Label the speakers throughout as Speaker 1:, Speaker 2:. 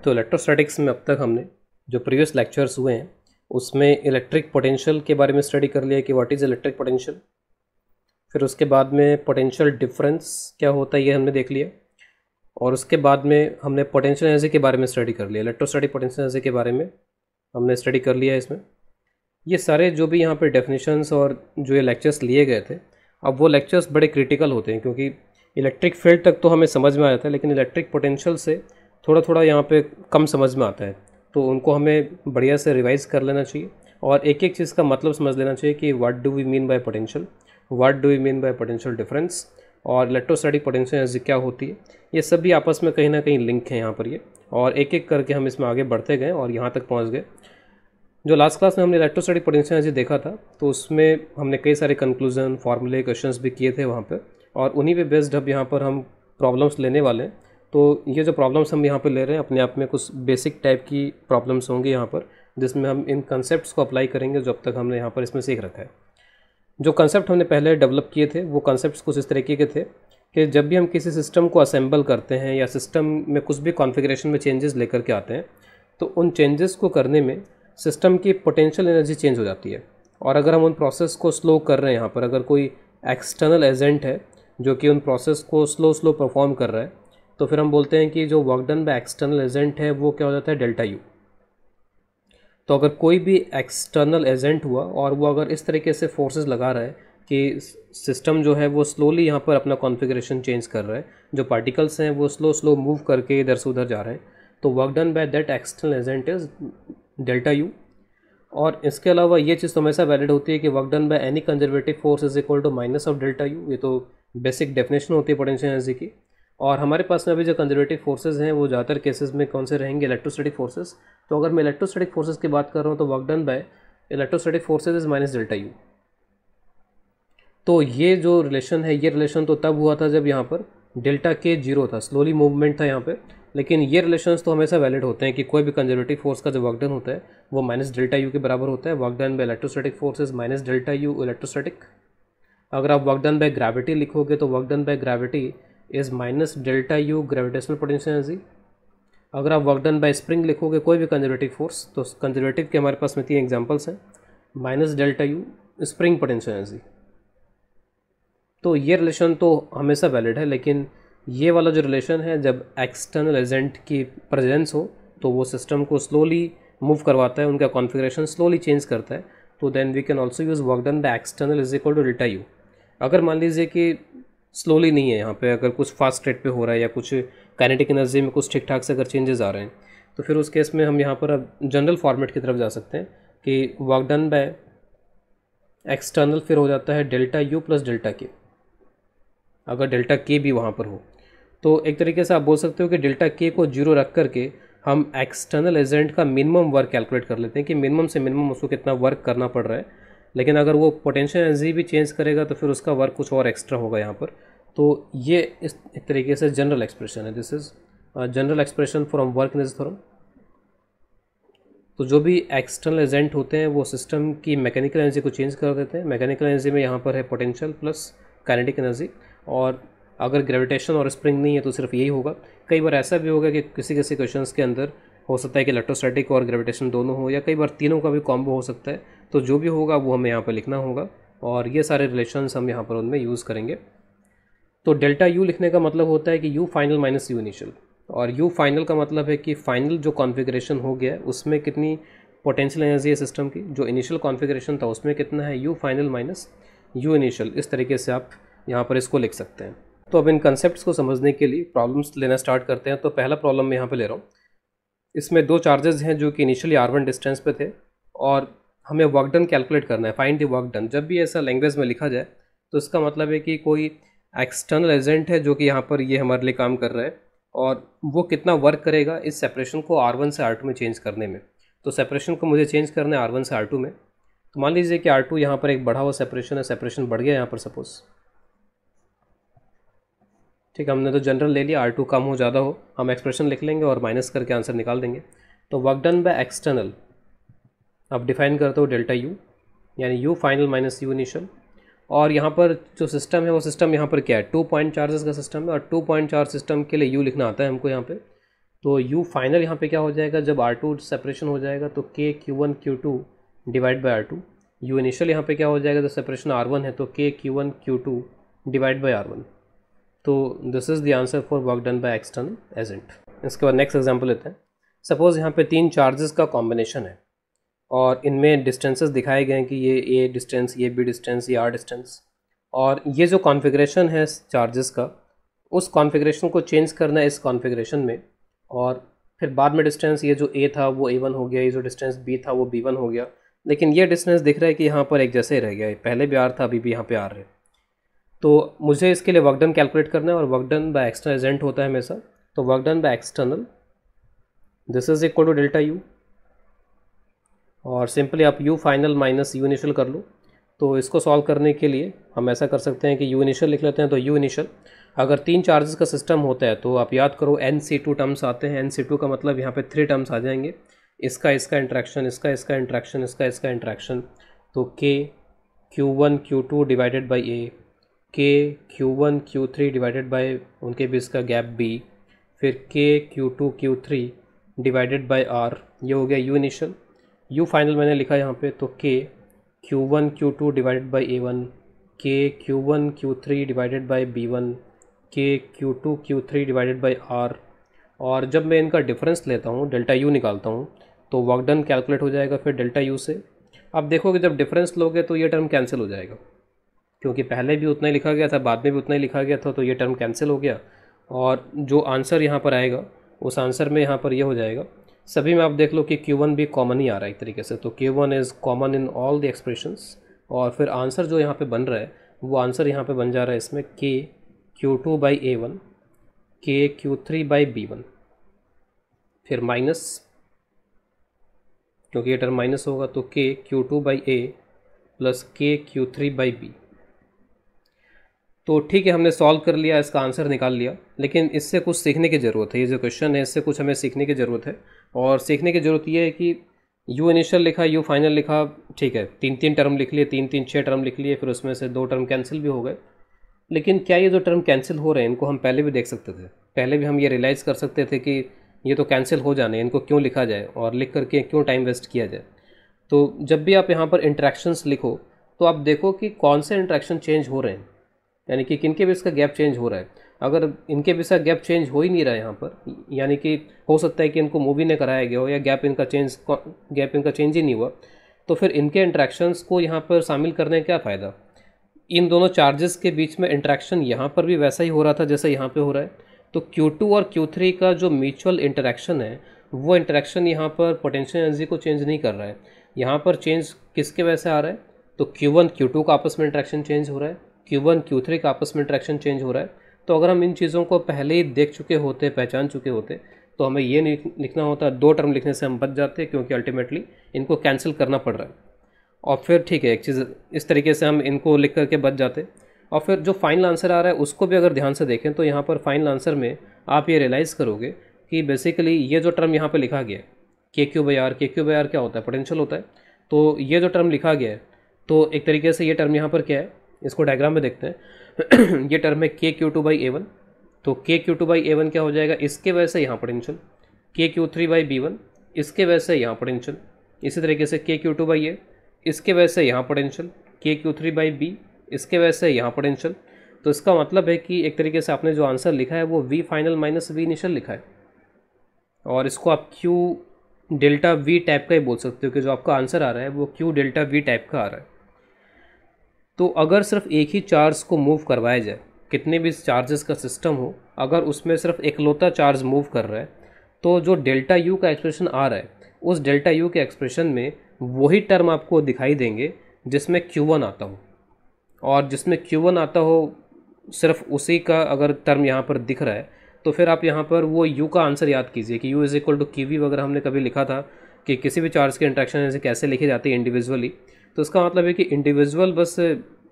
Speaker 1: तो इलेक्ट्रोस्टैटिक्स में अब तक हमने जो प्रीवियस लेक्चर्स हुए हैं उसमें इलेक्ट्रिक पोटेंशियल के बारे में स्टडी कर लिया कि व्हाट इज़ इलेक्ट्रिक पोटेंशियल। फिर उसके बाद में पोटेंशियल डिफरेंस क्या होता है ये हमने देख लिया, और उसके बाद में हमने पोटेंशियल एनर्जी के बारे में स्टडी कर लिया। इलेक्ट्रोस्टैटिक पोटेंशियल एनर्जी के बारे में हमने स्टडी कर लिया है। इसमें ये सारे जो भी यहाँ पे डेफिनेशंस और जो ये लेक्चर्स लिए गए थे, अब वो लेक्चर्स बड़े क्रिटिकल होते हैं क्योंकि इलेक्ट्रिक फील्ड तक तो हमें समझ में आया था, लेकिन इलेक्ट्रिक पोटेंशियल से थोड़ा थोड़ा यहाँ पे कम समझ में आता है। तो उनको हमें बढ़िया से रिवाइज कर लेना चाहिए और एक एक चीज़ का मतलब समझ लेना चाहिए कि what do we mean by potential, what do we mean by potential difference, और इलेक्ट्रोस्टैटिक पोटेंशियल एनर्जी क्या होती है। ये सब भी आपस में कहीं ना कहीं लिंक है यहाँ पर ये, और एक एक करके हम इसमें आगे बढ़ते गए और यहाँ तक पहुँच गए। जो लास्ट क्लास में हमने इलेक्ट्रोस्टैटिक पोटेंशियल एनर्जी देखा था, तो उसमें हमने कई सारे कंक्लूजन, फार्मूले, क्वेश्चंस भी किए थे वहाँ पे, और उन्हीं पे बेस्ड अब यहाँ पर हम प्रॉब्लम्स लेने वाले हैं। तो ये जो प्रॉब्लम्स हम यहाँ पे ले रहे हैं अपने आप में कुछ बेसिक टाइप की प्रॉब्लम्स होंगी यहाँ पर, जिसमें हम इन कंसेप्ट को अप्लाई करेंगे जो अब तक हमने यहाँ पर इसमें सीख रखा है। जो कंसेप्ट हमने पहले डेवलप किए थे वो कंसेप्ट कुछ इस तरीके के थे कि जब भी हम किसी सिस्टम को असेंबल करते हैं या सिस्टम में कुछ भी कॉन्फ़िगरेशन में चेंजेस लेकर के आते हैं, तो उन चेंजेस को करने में सिस्टम की पोटेंशियल एनर्जी चेंज हो जाती है। और अगर हम उन प्रोसेस को स्लो कर रहे हैं, यहाँ पर अगर कोई एक्सटर्नल एजेंट है जो कि उन प्रोसेस को स्लो परफॉर्म कर रहा है, तो फिर हम बोलते हैं कि जो work done by external agent है वो क्या हो जाता है, डेल्टा यू। तो अगर कोई भी एक्सटर्नल एजेंट हुआ और वो अगर इस तरीके से फोर्सेस लगा रहा है कि सिस्टम जो है वो स्लोली यहाँ पर अपना कॉन्फ़िगरेशन चेंज कर रहा है, जो पार्टिकल्स हैं वो स्लो मूव करके इधर से उधर जा रहे हैं, तो work done by that external agent is delta U. और इसके अलावा ये चीज़ तो हमेशा वैलिड होती है कि work done by any conservative force is equal to minus of delta U. ये तो बेसिक डेफिनेशन होती है पोटेंशियल एनर्जी की। और हमारे पास में अभी जो कंजर्वेटिव फोर्सेज हैं वो ज़्यादातर केसेस में कौन से रहेंगे, इलेक्ट्रोस्टैटिक फोर्सेज। तो अगर मैं इलेक्ट्रोस्टैटिक फोर्सेज की बात कर रहा हूँ तो work done by electrostatic forces is minus delta U. तो ये जो रिलेशन है, ये रिलेशन तो तब हुआ था जब यहाँ पर डेल्टा के जीरो था, स्लोली मूवमेंट था यहाँ पे। लेकिन ये रिलेशंस तो हमेशा वैलिड होते हैं कि कोई भी कंजर्वेटिव फोर्स का जो वर्क डन होता है वो माइनस डेल्टा यू के बराबर होता है। Work done by electrostatic forces minus delta U electrostatic. अगर आप वर्क डन बाय ग्रेविटी लिखोगे तो work done by gravity is minus delta U gravitational potential energy. अगर आप वर्क डन बाय स्प्रिंग लिखोगे कोई भी कंजर्वेटिव फोर्स, तो कंजर्वेटिव के हमारे पास में 3 एग्जांपल्स हैं, minus delta U spring potential energy. तो ये रिलेशन तो हमेशा वैलिड है, लेकिन ये वाला जो रिलेशन है जब एक्सटर्नल एजेंट की प्रेजेंस हो तो वो सिस्टम को स्लोली मूव करवाता है, उनका कॉन्फ़िगरेशन स्लोली चेंज करता है, तो then we can also use work done by external is equal to delta U. अगर मान लीजिए कि स्लोली नहीं है, यहाँ पे अगर कुछ फास्ट रेट पे हो रहा है या कुछ काइनेटिक एनर्जी में कुछ ठीक ठाक से अगर चेंजेस आ रहे हैं, तो फिर उस केस में हम यहाँ पर अब जनरल फॉर्मेट की तरफ जा सकते हैं कि वर्क डन बाय एक्सटर्नल फिर हो जाता है डेल्टा यू प्लस डेल्टा के, अगर डेल्टा के भी वहाँ पर हो। तो एक तरीके से आप बोल सकते हो कि डेल्टा के को जीरो रख करके हम एक्सटर्नल एजेंट का मिनिमम वर्क कैलकुलेट कर लेते हैं कि मिनिमम से मिनिमम उसको कितना वर्क करना पड़ रहा है। लेकिन अगर वो पोटेंशियल एनर्जी भी चेंज करेगा तो फिर उसका वर्क कुछ और एक्स्ट्रा होगा यहाँ पर। तो ये इस एक तरीके से जनरल एक्सप्रेशन है, this is general expression from work energy theorem. तो जो भी एक्सटर्नल एजेंट होते हैं वो सिस्टम की मैकेनिकल एनर्जी को चेंज कर देते हैं। मैकेनिकल एनर्जी में यहाँ पर है पोटेंशियल प्लस काइनेटिक एनर्जी, और अगर ग्रेविटेशन और स्प्रिंग नहीं है तो सिर्फ यही होगा। कई बार ऐसा भी होगा कि किसी किसी क्वेश्चंस के अंदर हो सकता है कि इलेक्ट्रोस्टैटिक और ग्रेविटेशन दोनों हो, या कई बार तीनों का भी कॉम्बो हो सकता है। तो जो भी होगा वो हमें यहाँ पर लिखना होगा, और ये सारे रिलेशंस हम यहाँ पर उनमें यूज़ करेंगे। तो डेल्टा यू लिखने का मतलब होता है कि U final minus you initial, और यू फाइनल का मतलब है कि फाइनल जो कॉन्फ़िगरेशन हो गया है उसमें कितनी पोटेंशियल एनर्जी है सिस्टम की, जो इनिशियल कॉन्फ़िगरेशन था उसमें कितना है, you final minus you initial. इस तरीके से आप यहाँ पर इसको लिख सकते हैं। तो अब इन कंसेप्ट्स को समझने के लिए प्रॉब्लम्स लेना स्टार्ट करते हैं। तो पहला प्रॉब्लम मैं यहाँ पे ले रहा हूँ। इसमें 2 चार्जेस हैं जो कि इनिशियली r1 डिस्टेंस पे थे, और हमें वर्क डन कैलकुलेट करना है, फाइंड द वर्क डन। जब भी ऐसा लैंग्वेज में लिखा जाए तो इसका मतलब है कि कोई एक्सटर्नल एजेंट है जो कि यहाँ पर ये हमारे लिए काम कर रहा है, और वो कितना वर्क करेगा इस सेपरेशन को r1 से r2 में चेंज करने में। तो सेपरेशन को मुझे चेंज करना है r1 से r2 में। तो मान लीजिए कि r2 यहाँ पर एक बढ़ा हुआ सेपरेशन है, सेपरेशन बढ़ गया यहाँ पर सपोज, ठीक है। हमने तो जनरल ले लिया, R2 कम हो ज़्यादा हो हम एक्सप्रेशन लिख लेंगे और माइनस करके आंसर निकाल देंगे। तो वर्क डन बाय एक्सटर्नल अब डिफाइन करते हो डेल्टा यू, यानी you final minus you initial. और यहाँ पर जो सिस्टम है वो सिस्टम यहाँ पर क्या है, 2 पॉइंट चार्जेस का सिस्टम है, और 2 पॉइंट चार्ज सिस्टम के लिए यू लिखना आता है हमको यहाँ पे। तो U फाइनल यहाँ पे क्या हो जाएगा, जब R2 सेपरेशन हो जाएगा तो K Q1 Q2 divide by R2। U initial यहाँ पे क्या हो जाएगा, जब सेपरेशन R1 है तो K Q1 Q2 divide by R1। तो this is the answer for work done by external agent. इसके बाद नेक्स्ट एग्जांपल लेते हैं। सपोज़ यहाँ पे 3 चार्जेस का कॉम्बिनेशन है और इनमें डिस्टेंसेस दिखाए गए हैं कि ये A डिस्टेंस, ये B डिस्टेंस, ये R डिस्टेंस, और ये जो कॉन्फ़िगरेशन है चार्जेस का, उस कॉन्फ़िगरेशन को चेंज करना है इस कॉन्फ़िगरेशन में, और फिर बाद में डिस्टेंस ये जो A था वो A1 हो गया, ये जो डिस्टेंस B था वो B1 हो गया, लेकिन ये डिस्टेंस दिख रहा है कि यहाँ पर एक जैसे ही रह गया है, पहले भी R था अभी भी यहाँ पे R है। तो मुझे इसके लिए वर्क डन कैलकुलेट करना है और work done by external agent होता है हमेशा। तो work done by external this is equal to delta U, और सिंपली आप U final minus U initial कर लो। तो इसको सॉल्व करने के लिए हम ऐसा कर सकते हैं कि U इनिशियल लिख लेते हैं। तो U इनिशियल, अगर 3 चार्जेस का सिस्टम होता है तो आप याद करो NC2 टर्म्स आते हैं। NC2 का मतलब यहाँ पे 3 टर्म्स आ जाएंगे, इसका इंट्रैक्शन, इसका इंट्रैक्शन, इसका इंट्रैक्शन। तो K Q1 Q2 divided by A, K Q1 Q3 divided by उनके बीच का गैप B, फिर K Q2 Q3 divided by R। ये हो गया U इनिशियल। U फाइनल मैंने लिखा यहाँ पे, तो K Q1 Q2 divided by A1, K Q1 Q3 divided by B1, K Q2 Q3 divided by R। और जब मैं इनका डिफरेंस लेता हूँ, डेल्टा U निकालता हूँ, तो वर्क डन कैलकुलेट हो जाएगा फिर डेल्टा U से। अब देखोगे जब डिफरेंस लोगे तो ये टर्म कैंसिल हो जाएगा, क्योंकि पहले भी उतना ही लिखा गया था, बाद में भी उतना ही लिखा गया था, तो ये टर्म कैंसिल हो गया। और जो आंसर यहाँ पर आएगा उस आंसर में यहाँ पर ये हो जाएगा। सभी में आप देख लो कि Q1 भी कॉमन ही आ रहा है एक तरीके से, तो Q1 is common in all the expressions, और फिर आंसर जो यहाँ पे बन रहा है वो आंसर यहाँ पे बन जा रहा है इसमें K Q2 by A1, K Q3 by B1, फिर माइनस, क्योंकि ये टर्म माइनस होगा, तो K Q2 by A plus K Q3 by B। तो ठीक है, हमने सॉल्व कर लिया, इसका आंसर निकाल लिया, लेकिन इससे कुछ सीखने की ज़रूरत है। ये जो क्वेश्चन है इससे कुछ हमें सीखने की ज़रूरत है, और सीखने की ज़रूरत ये है कि U इनिशियल लिखा, U फाइनल लिखा, ठीक है, 3 टर्म लिख लिए, 6 टर्म लिख लिए, फिर उसमें से 2 टर्म कैंसिल भी हो गए। लेकिन क्या ये जो टर्म कैंसिल हो रहे हैं इनको हम पहले भी देख सकते थे, पहले भी हम ये रियलाइज़ कर सकते थे कि ये तो कैंसिल हो जाने, इनको क्यों लिखा जाए और लिख करके क्यों टाइम वेस्ट किया जाए। तो जब भी आप यहाँ पर इंट्रैक्शंस लिखो तो आप देखो कि कौन से इंट्रैक्शन चेंज हो रहे हैं, यानी कि किन के बीच का गैप चेंज हो रहा है। अगर इनके बीच का गैप चेंज हो ही नहीं रहा है यहाँ पर, यानी कि हो सकता है कि इनको मूव ही नहीं कराया गया हो, या गैप इनका चेंज ही नहीं हुआ, तो फिर इनके इंट्रैक्शंस को यहाँ पर शामिल करने का क्या फ़ायदा। इन दोनों चार्जेस के बीच में इंट्रैक्शन यहाँ पर भी वैसा ही हो रहा था जैसा यहाँ पे हो रहा है। तो Q2 और Q3 का जो म्यूचुअल इंटरेक्शन है वो इंटरेक्शन यहाँ पर पोटेंशियल एनर्जी को चेंज नहीं कर रहा है। यहाँ पर चेंज किसके वजह से आ रहा है, तो Q1 Q2 का आपस में इंटरेक्शन चेंज हो रहा है, Q1 Q3 का आपस में इंटरेक्शन चेंज हो रहा है। तो अगर हम इन चीज़ों को पहले ही देख चुके होते, पहचान चुके होते, तो हमें ये नहीं लिखना होता, 2 टर्म लिखने से हम बच जाते, क्योंकि अल्टीमेटली इनको कैंसिल करना पड़ रहा है। और फिर ठीक है, एक चीज़ इस तरीके से हम इनको लिख करके बच जाते। और फिर जो फाइनल आंसर आ रहा है उसको भी अगर ध्यान से देखें तो यहाँ पर फाइनल आंसर में आप ये रियलाइज़ करोगे कि बेसिकली ये जो टर्म यहाँ पर लिखा गया है KQ/R, KQ/R क्या होता है, पोटेंशियल होता है। तो ये जो टर्म लिखा गया है, तो एक तरीके से ये टर्म यहाँ पर क्या है, इसको डायग्राम में देखते हैं। ये टर्म है KQ2/A1, तो KQ2/A1 क्या हो जाएगा, इसके वजह से यहाँ पोटेंशियल, KQ3/B1 इसके वजह से यहाँ पोटेंशियल, इसी तरीके से KQ2/A इसके वजह से यहाँ पोटेंशियल, KQ3/B इसके वजह से यहाँ पोटेंशियल। तो इसका मतलब है कि एक तरीके से आपने जो आंसर लिखा है वो V final minus V initial लिखा है, और इसको आप Q डेल्टा V टाइप का ही बोल सकते हो कि जो आपका आंसर आ रहा है वो Q डेल्टा V टाइप का आ रहा है। तो अगर सिर्फ एक ही चार्ज को मूव करवाया जाए, कितने भी चार्जेस का सिस्टम हो, अगर उसमें सिर्फ एकलौता चार्ज मूव कर रहा है, तो जो डेल्टा U का एक्सप्रेशन आ रहा है उस डेल्टा U के एक्सप्रेशन में वही टर्म आपको दिखाई देंगे जिसमें Q1 आता हो, और जिसमें Q1 आता हो सिर्फ उसी का अगर टर्म यहाँ पर दिख रहा है, तो फिर आप यहाँ पर वो U का आंसर याद कीजिए कि U is equal to QV वगैरह हमने कभी लिखा था कि किसी भी चार्ज के इंट्रैक्शन ऐसे कैसे लिखी जाती है इंडिविजुअली। तो इसका मतलब है कि इंडिविजुअल बस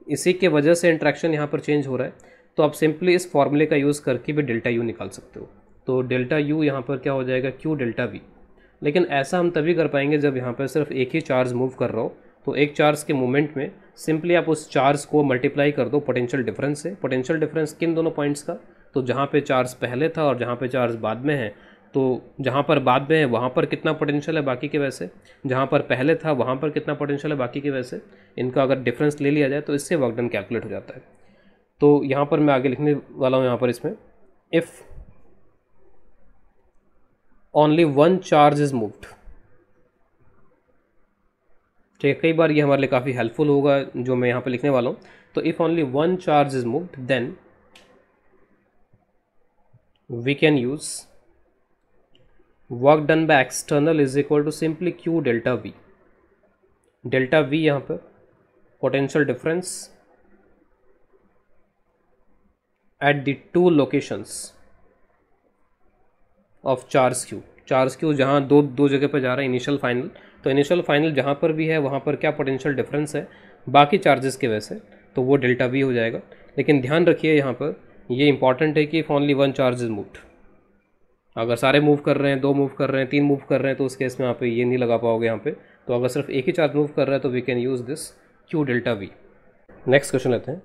Speaker 1: इसी के वजह से इंट्रैक्शन यहाँ पर चेंज हो रहा है। तो आप सिंपली इस फॉर्मूले का यूज़ करके भी डेल्टा U निकाल सकते हो। तो डेल्टा U यहाँ पर क्या हो जाएगा, Q डेल्टा V। लेकिन ऐसा हम तभी कर पाएंगे जब यहाँ पर सिर्फ एक ही चार्ज मूव कर रहा हो। तो एक चार्ज के मूवमेंट में सिंपली आप उस चार्ज को मल्टीप्लाई कर दो पोटेंशियल डिफरेंस से। पोटेंशियल डिफरेंस किन दोनों पॉइंट्स का, तो जहाँ पे चार्ज पहले था और जहाँ पे चार्ज बाद में है, तो जहाँ पर बाद में है वहाँ पर कितना पोटेंशियल है बाकी के वैसे, जहाँ पर पहले था वहाँ पर कितना पोटेंशियल है बाकी के वैसे, इनका अगर डिफरेंस ले लिया जाए तो इससे वर्क डन कैलकुलेट हो जाता है। तो यहाँ पर मैं आगे लिखने वाला हूँ यहाँ पर इसमें, if only one charge is moved. ठीक है, कई बार ये हमारे लिए काफ़ी हेल्पफुल होगा जो मैं यहाँ पर लिखने वाला हूँ। तो if only one charge is moved then we can use work done by external is equal to simply Q delta V. Delta V यहाँ पर potential difference at the two locations of charge Q जहाँ दो जगह पर जा रहा है initial final, तो इनिशियल फाइनल जहाँ पर भी है वहाँ पर क्या पोटेंशियल डिफरेंस है बाकी चार्जेस के वैसे, तो वो डेल्टा वी हो जाएगा। लेकिन ध्यान रखिए यहाँ पर ये इंपॉर्टेंट है कि if only one charge is moved, अगर सारे मूव कर रहे हैं, दो मूव कर रहे हैं, तीन मूव कर रहे हैं, तो उस केस में यहाँ पे ये नहीं लगा पाओगे यहाँ पे। तो अगर सिर्फ एक ही चार्ज मूव कर रहा है तो we can use this Q delta V. Next question लेते हैं।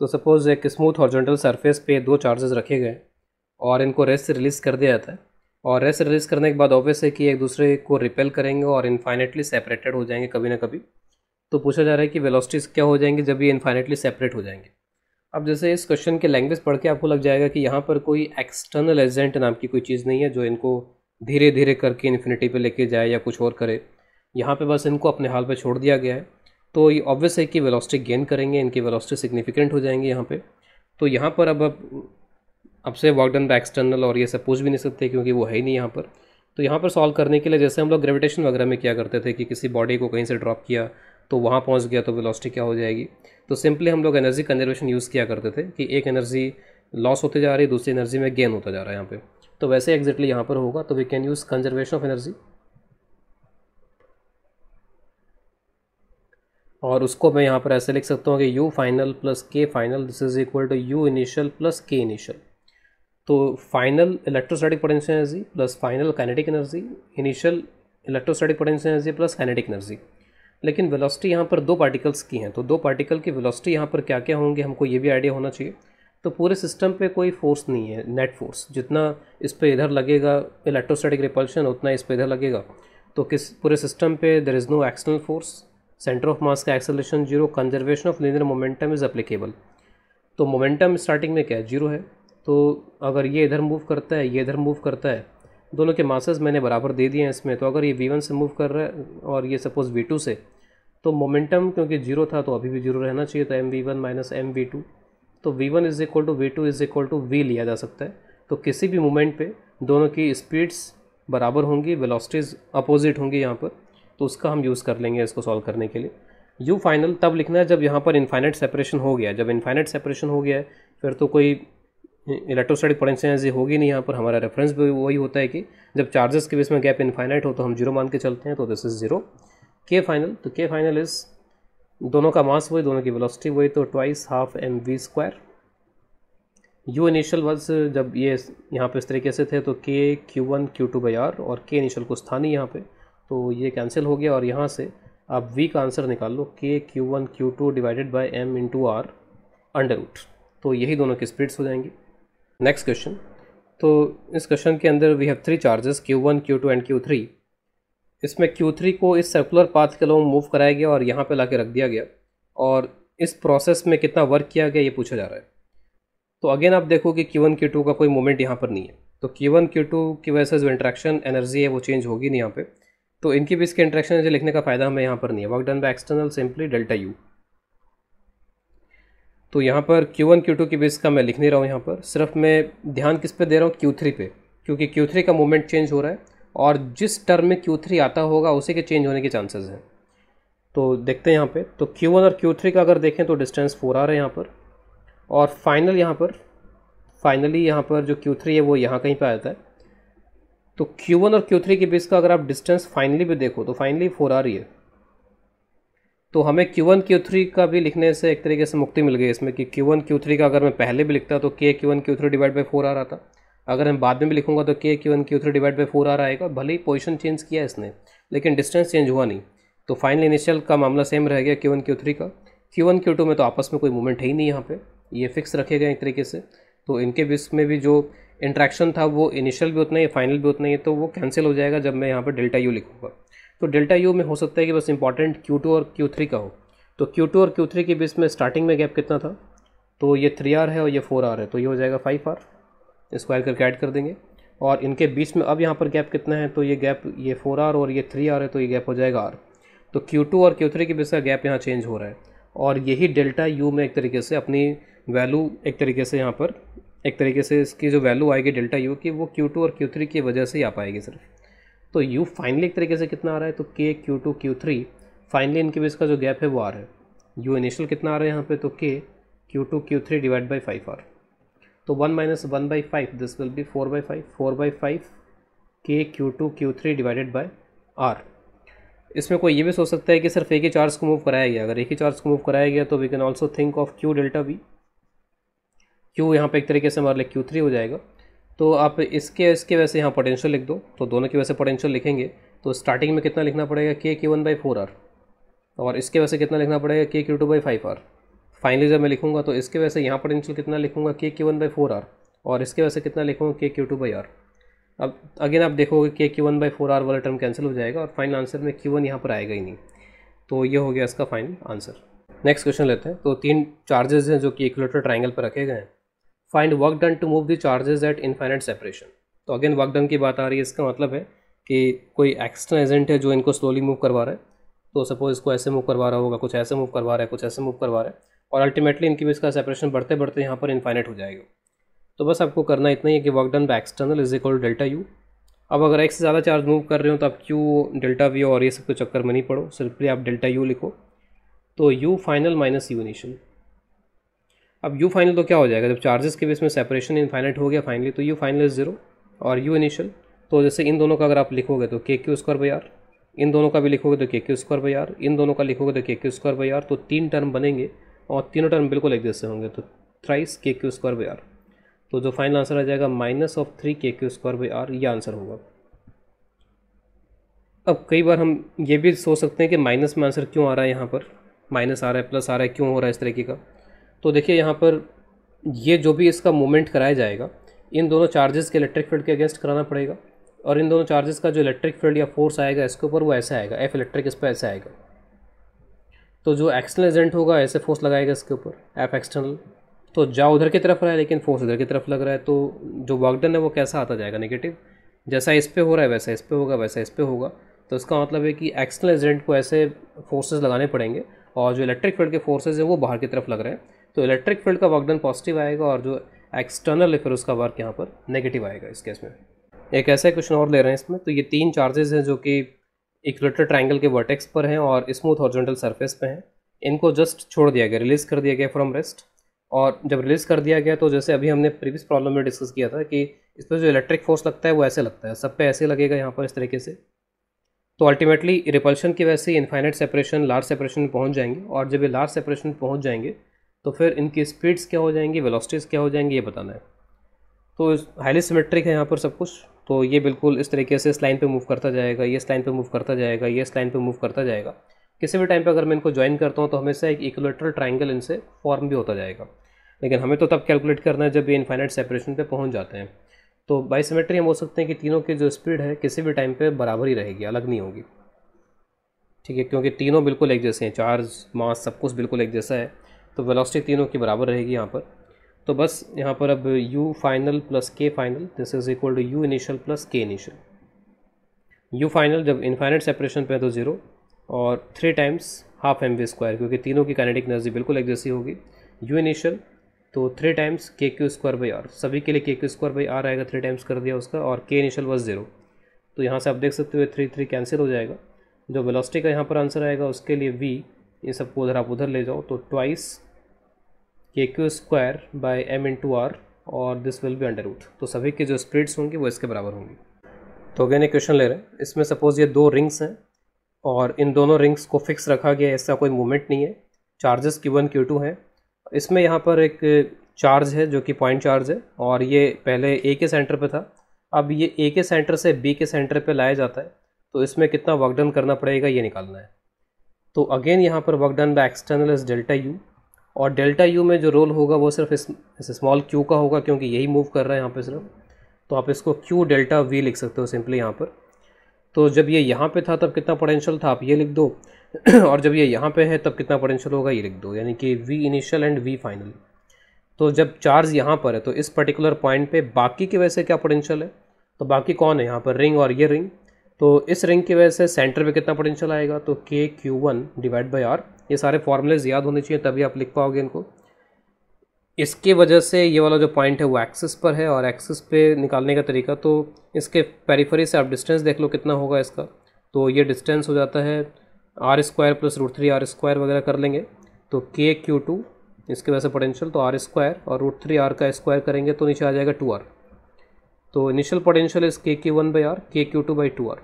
Speaker 1: तो सपोज एक स्मूथ हॉरिजॉन्टल सरफेस पे दो चार्जेस रखे गए और इनको रेस्ट से रिलीज़ कर दिया जाता है, और रेस्ट रिलीज़ करने के बाद ऑब्वियस है कि एक दूसरे को रिपेल करेंगे और इनफाइनेटली सेपरेटेड हो जाएंगे कभी ना कभी। तो पूछा जा रहा है कि वेलोसिटीज़ क्या हो जाएंगे जब ये इनफाइनेटली सेपरेट हो जाएंगे। अब जैसे इस क्वेश्चन के लैंग्वेज पढ़ के आपको लग जाएगा कि यहाँ पर कोई एक्सटर्नल एजेंट नाम की कोई चीज़ नहीं है जो इनको धीरे धीरे करके इन्फिनिटी पे लेके जाए या कुछ और करे। यहाँ पे बस इनको अपने हाल पे छोड़ दिया गया है। तो ये ऑब्वियस है कि वेलोसिटी गेन करेंगे, इनकी वेलोसिटी सिग्निफिकेंट हो जाएंगे यहाँ पे। तो यहाँ पर अब से वर्क डन बाय एक्सटर्नल और ये सब पूछ भी नहीं सकते क्योंकि वो है ही नहीं यहाँ पर। तो यहाँ पर सॉल्व करने के लिए जैसे हम लोग ग्रेविटेशन वगैरह में क्या करते थे कि किसी बॉडी को कहीं से ड्रॉप किया तो वहाँ पहुँच गया तो वेलोसिटी क्या हो जाएगी, तो सिंपली हम लोग एनर्जी कंजर्वेशन यूज़ किया करते थे कि एक एनर्जी लॉस होते जा रही है, दूसरी एनर्जी में गेन होता जा रहा है यहाँ पे। तो वैसे एग्जैक्टली यहाँ पर होगा, तो we can use conservation of energy, और उसको मैं यहाँ पर ऐसे लिख सकता हूँ कि U final plus K final this is equal to U initial plus K initial. तो final electrostatic potential energy plus final kinetic energy, initial electrostatic potential energy plus kinetic energy. लेकिन वेलोसिटी यहाँ पर दो पार्टिकल्स की हैं, तो दो particle की वेलोसिटी यहाँ पर क्या क्या होंगे हमको ये भी आइडिया होना चाहिए। तो पूरे सिस्टम पे कोई फोर्स नहीं है, नेट फोर्स जितना इस पे इधर लगेगा इलेक्ट्रोस्टैटिक रिपल्शन उतना इस पे इधर लगेगा। तो किस पूरे सिस्टम पे there is no external force, centre of mass का acceleration zero, conservation of linear momentum is applicable. तो मोमेंटम स्टार्टिंग में क्या है, जीरो है। तो अगर ये इधर मूव करता है, ये इधर मूव करता है, दोनों के मासेस मैंने बराबर दे दिए हैं इसमें। तो अगर ये v1 से मूव कर रहा है और ये सपोज v2 से, तो मोमेंटम क्योंकि जीरो था तो अभी भी जीरो रहना चाहिए, तो mv1 माइनस mv2। तो v1 is equal to v2 is equal to v लिया जा सकता है। तो किसी भी मोमेंट पे दोनों की स्पीड्स बराबर होंगी, वेलोसिटीज़ अपोजिट होंगी यहाँ पर, तो उसका हम यूज़ कर लेंगे इसको सॉल्व करने के लिए। u फाइनल तब लिखना है जब यहाँ पर इनफाइनाइट सेपरेशन हो गया। जब इनफाइनाइट सेपरेशन हो गया है फिर तो कोई इलेक्ट्रोस्टैटिक पोटेंशियल एनर्जी होगी नहीं यहाँ पर। हमारा रेफरेंस भी वही होता है कि जब चार्जेस के बीच में गैप इनफाइनाइट हो तो हम जीरो मान के चलते हैं, तो दिस इज जीरो। के फाइनल, तो के फाइनल इज दोनों का मास वही, दोनों की वेलोसिटी वही, तो twice half mv square. You initial words जब ये यहाँ पे इस तरीके से थे तो के q1 q2 बाई आर, और के इनिशियल कुछ था नहीं यहाँ पे तो ये कैंसिल हो गया, और यहाँ से आप v का आंसर निकाल लो, K q1 q2 divided by m into R under root. तो यही दोनों की स्पीड्स हो जाएंगी। Next question. तो इस क्वेश्चन के अंदर we have three charges q1 q2 and q3। इसमें q3 को इस सर्कुलर पाथ के लोग मूव कराया गया और यहाँ पे लाके रख दिया गया, और इस प्रोसेस में कितना वर्क किया गया ये पूछा जा रहा है। तो अगेन आप देखो कि q1 q2 का कोई मोमेंट यहाँ पर नहीं है, तो q1 q2 की वजह से जो इंट्रैक्शन एनर्जी है वो चेंज होगी नहीं यहाँ पे। तो इनके बीच के इंट्रैक्शन एनर्जी लिखने का फायदा हमें यहाँ पर नहीं है। Work done by external simply delta U. तो यहाँ पर q1 q2 के बीच का मैं लिख नहीं रहा हूँ, यहाँ पर सिर्फ मैं ध्यान किस पे दे रहा हूँ, q3 पे, क्योंकि q3 का मोमेंट चेंज हो रहा है और जिस टर्म में q3 आता होगा उसी के चेंज होने के चांसेस हैं। तो देखते हैं यहाँ पे, तो q1 और q3 का अगर देखें तो डिस्टेंस 4 आ रहा है यहाँ पर, और फाइनली यहाँ पर जो q3 है वो यहाँ कहीं पे आता है। तो q1 और q3 के बीच का अगर आप डिस्टेंस फाइनली भी देखो तो फाइनली 4 आ रही है। तो हमें q1 q3 का भी लिखने से एक तरीके से मुक्ति मिल गई इसमें कि q1 q3 का अगर मैं पहले भी लिखता तो k q1 q3 divide by 4 आ रहा था। अगर मैं बाद में भी लिखूंगा तो k q1 q3 divide by 4 आ रहा आएगा। भले ही पोजीशन चेंज किया इसने लेकिन डिस्टेंस चेंज हुआ नहीं। तो फाइनल इनिशियल का मामला सेम रह गया q1 q3 का। q1 q2 में तो आपस में कोई मूवमेंट है ही नहीं यहाँ पे, ये फिक्स रखे गए एक तरीके से। तो इनके बीच में भी जो इंट्रैक्शन था वो इनिशियल भी उतना ही फाइनल भी उतना ही, तो वो कैंसिल हो जाएगा जब मैं यहाँ पर डेल्टा यू लिखूँगा। तो डेल्टा यू में हो सकता है कि बस इंपॉर्टेंट Q2 और Q3 का हो। तो Q2 और Q3 के बीच में स्टार्टिंग में गैप कितना था, तो ये 3R है और ये 4R है, तो ये हो जाएगा 5R, स्क्वायर करके ऐड कर देंगे। और इनके बीच में अब यहाँ पर गैप कितना है, तो ये गैप ये 4R और ये 3R है, तो ये गैप हो जाएगा R। तो Q2 और Q3 के बीच का गैप यहाँ चेंज हो रहा है, और यही डेल्टा यू में एक तरीके से अपनी वैल्यू एक तरीके से यहाँ पर एक तरीके से इसकी जो वैल्यू आएगी डेल्टा यू की वो Q2 और Q3 की वजह से ही आ पाएगी सिर्फ। तो यू फाइनली एक तरीके से कितना आ रहा है, तो K Q2 Q3 फाइनली इनके बीच का जो गैप है वो R है। यू इनिशियल कितना आ रहा है यहाँ पे, तो K Q2 Q3 divide by 5R। तो 1 minus 1/5 this will B 4/5, 4/5 K Q2 Q3 divided by R। इसमें कोई ये भी सोच सकता है कि सिर्फ एक ही चार्ज को मूव कराया गया, अगर एक ही चार्ज को मूव कराया गया तो we can also think of Q delta V। Q यहाँ पे एक तरीके से हमारे लिए Q3 हो जाएगा। तो आप इसके वैसे यहाँ पोटेंशियल लिख दो, तो दोनों की वैसे पोटेंशियल लिखेंगे तो स्टार्टिंग में कितना लिखना पड़ेगा, K Q1/4R, और इसके वैसे कितना लिखना पड़ेगा, K Q2/5R। फाइनली जब मैं लिखूंगा तो इसके वैसे यहाँ पोटेंशियल कितना लिखूंगा, K Q1/4R, और इसके वैसे कितना लिखूंगा, K Q2/R। अब अगेन आप देखोगे K Q1/4R वाला टर्म कैंसिल हो जाएगा और फाइनल आंसर में Q1 यहाँ पर आएगा ही नहीं। तो ये हो गया इसका फाइनल आंसर। नेक्स्ट क्वेश्चन लेते हैं। तो 3 चार्जेस हैं जो कि इक्विलेटरल ट्राइंगल पर रखे गए हैं। Find work done to move the charges at infinite separation. तो अगेन वर्क डन की बात आ रही है, इसका मतलब है कि कोई एक्सटर्नल एजेंट है जो इनको स्लोली मूव करवा रहा है। तो सपोज इसको ऐसे मूव करवा रहा होगा, कुछ ऐसे मूव करवा रहा है, कुछ ऐसे मूव करवा रहा है, और अल्टीमेटली इनके बीच का सेपरेशन बढ़ते बढ़ते यहाँ पर इनफाइनाइट हो जाएगा। तो बस आपको करना इतना ही है कि work done by external is equal delta U. अब अगर एक से ज़्यादा चार्ज मूव कर रहे हो तो आप Q डेल्टा V और ये सब के चक्कर में नहीं पड़ो, सिर्फली आप डेल्टा यू लिखो। तो U final minus U initial. अब U फाइनल तो क्या हो जाएगा, जब चार्जेस के बीच में सेपरेशन इनफाइनाइट हो गया फाइनली, तो U फाइनल इज 0 और U इनिशियल। तो जैसे इन दोनों का अगर आप लिखोगे तो KQ²/R, इन दोनों का भी लिखोगे तो KQ²/R, इन दोनों का लिखोगे तो KQ²/R। तो 3 टर्म बनेंगे और तीनों टर्म बिल्कुल एक जैसे होंगे, तो थ्राइस KQ²/R। तो जो फाइनल आंसर आ जाएगा -3 KQ²/R, ये आंसर होगा। अब कई बार हम ये भी सोच सकते हैं कि माइनस में आंसर क्यों आ रहा है, यहाँ पर माइनस आ रहा है, प्लस आ रहा है, क्यों हो रहा है इस तरीके का। तो देखिए यहाँ पर ये जो भी इसका मूवमेंट कराया जाएगा, इन दोनों चार्जेस के इलेक्ट्रिक फील्ड के अगेंस्ट कराना पड़ेगा, और इन दोनों चार्जेस का जो इलेक्ट्रिक फील्ड या फोर्स आएगा इसके ऊपर वो ऐसा आएगा, F इलेक्ट्रिक इस पर ऐसे आएगा। तो जो एक्सटर्नल एजेंट होगा ऐसे फोर्स लगाएगा इसके ऊपर, F एक्सटर्नल। तो जा उधर की तरफ रहा है लेकिन फोर्स इधर की तरफ लग रहा है, तो जो वर्क डन है वो कैसा आता जाएगा, नेगेटिव। जैसा इस पे हो रहा है वैसा इस पे होगा, वैसा इस पे होगा। तो इसका मतलब है कि एक्सटर्नल एजेंट को ऐसे फोर्सेस लगाने पड़ेंगे, और जो इलेक्ट्रिक फील्ड के फोर्सेज हैं वो बाहर की तरफ लग रहे हैं। तो इलेक्ट्रिक फील्ड का वर्क डन पॉजिटिव आएगा, और जो एक्सटर्नल है फिर उसका वर्क यहाँ पर नेगेटिव आएगा इस केस में। एक ऐसा क्वेश्चन और ले रहे हैं इसमें। तो ये 3 चार्जेस हैं जो कि इक्विलेटरल ट्राइंगल के वर्टेक्स पर हैं और स्मूथ हॉरिजॉन्टल सरफेस पे हैं। इनको जस्ट छोड़ दिया गया, रिलीज़ कर दिया गया फ्रॉम रेस्ट। और जब रिलीज़ कर दिया गया तो जैसे अभी हमने प्रीवियस प्रॉब्लम में डिस्कस किया था कि इस पर जो इलेक्ट्रिक फोर्स लगता है वो ऐसे लगता है, सब पे ऐसे लगेगा यहाँ पर इस तरीके से। तो अल्टीमेटली रिपल्शन की वजह से इनफाइनाइट सेपरेशन, लार्ज सेपरेशन में पहुँच जाएंगे, और जब ये लार्ज सेपरेशन में पहुँच जाएंगे तो फिर इनकी स्पीड्स क्या हो जाएंगी, वेलोसिटीज़ क्या हो जाएंगी, ये बताना है। तो हाईली सिमेट्रिक है यहाँ पर सब कुछ। तो ये बिल्कुल इस तरीके से इस लाइन पे मूव करता जाएगा, ये इस लाइन पे मूव करता जाएगा, ये इस लाइन पे मूव करता जाएगा। किसी भी टाइम पे अगर मैं इनको ज्वाइन करता हूँ तो हमेशा एक इक्विलेटरल ट्राइंगल इनसे फॉर्म भी होता जाएगा। लेकिन हमें तो तब कैलकुलेट करना है जब ये इनफाइनाइट सेपरेशन पे पहुँच जाते हैं। तो बाई सिमेट्री हम बोल सकते हैं कि तीनों की जो स्पीड है किसी भी टाइम पे बराबर ही रहेगी, अलग नहीं होगी, ठीक है, क्योंकि तीनों बिल्कुल एक जैसे हैं, चार्ज, मास, सब कुछ बिल्कुल एक जैसा है। तो वेलोसिटी तीनों की बराबर रहेगी यहाँ पर। तो बस यहाँ पर अब U final plus K final this is equal to U initial plus K initial. U final जब इनफाइनाइट सेपरेशन पे है तो 0, और 3 टाइम्स हाफ mv², क्योंकि तीनों की काइनेटिक एनर्जी बिल्कुल एक जैसी होगी। U इनिशियल तो 3 टाइम्स KQ²/R, सभी के लिए KQ²/R आएगा, 3 टाइम्स कर दिया उसका, और K इनिशियल बस 0। तो यहाँ से आप देख सकते हो 3 कैंसिल हो जाएगा। जो वेलोसिटी का यहाँ पर आंसर आएगा उसके लिए V, ये सबको उधर आप उधर ले जाओ, तो ट्वाइस KQ²/m×R, और this will be under root. तो सभी की जो स्पीड्स होंगी वो इसके बराबर होंगी। तो अगेन एक क्वेश्चन ले रहे हैं। इसमें सपोज ये 2 रिंग्स हैं और इन दोनों रिंग्स को फिक्स रखा गया है, ऐसा कोई मूवमेंट नहीं है। चार्जेस Q1 Q2 हैं। इसमें यहाँ पर एक चार्ज है जो कि पॉइंट चार्ज है, और ये पहले A के सेंटर पे था, अब ये A के सेंटर से B के सेंटर पे लाया जाता है। तो इसमें कितना वर्क डन करना पड़ेगा ये निकालना है। तो अगेन यहाँ पर work done by external is delta U, और डेल्टा यू में जो रोल होगा वो सिर्फ इस स्मॉल q का होगा, क्योंकि यही मूव कर रहा है यहाँ पे सिर्फ। तो आप इसको Q डेल्टा V लिख सकते हो सिंपली यहाँ पर। तो जब ये यहाँ पे था तब कितना पोटेंशियल था आप ये लिख दो और जब ये यहाँ पे है तब कितना पोटेंशियल होगा ये लिख दो, यानी कि V initial and V final. तो जब चार्ज यहाँ पर है तो इस पर्टिकुलर पॉइंट पे बाकी की वजह से क्या पोटेंशियल है, तो बाकी कौन है यहाँ पर, रिंग और ये रिंग। तो इस रिंग की वजह से सेंटर पे कितना पोटेंशियल आएगा, तो KQ1 डिवाइड बाई R। ये सारे फॉर्मूलेज याद होने चाहिए तभी आप लिख पाओगे इनको। इसकी वजह से ये वाला जो पॉइंट है वो एक्सिस पर है, और एक्सिस पे निकालने का तरीका, तो इसके पेरिफेरी से आप डिस्टेंस देख लो कितना होगा इसका। तो ये डिस्टेंस हो जाता है R² प्लस √3R² वगैरह कर लेंगे, तो KQ2 इसकी वजह से पोटेंशियल, तो R² और √3R का स्क्वायर करेंगे तो नीचे आ जाएगा 2R। तो इनिशियल पोटेंशियल इस KQ1 by R, KQ2 by 2R।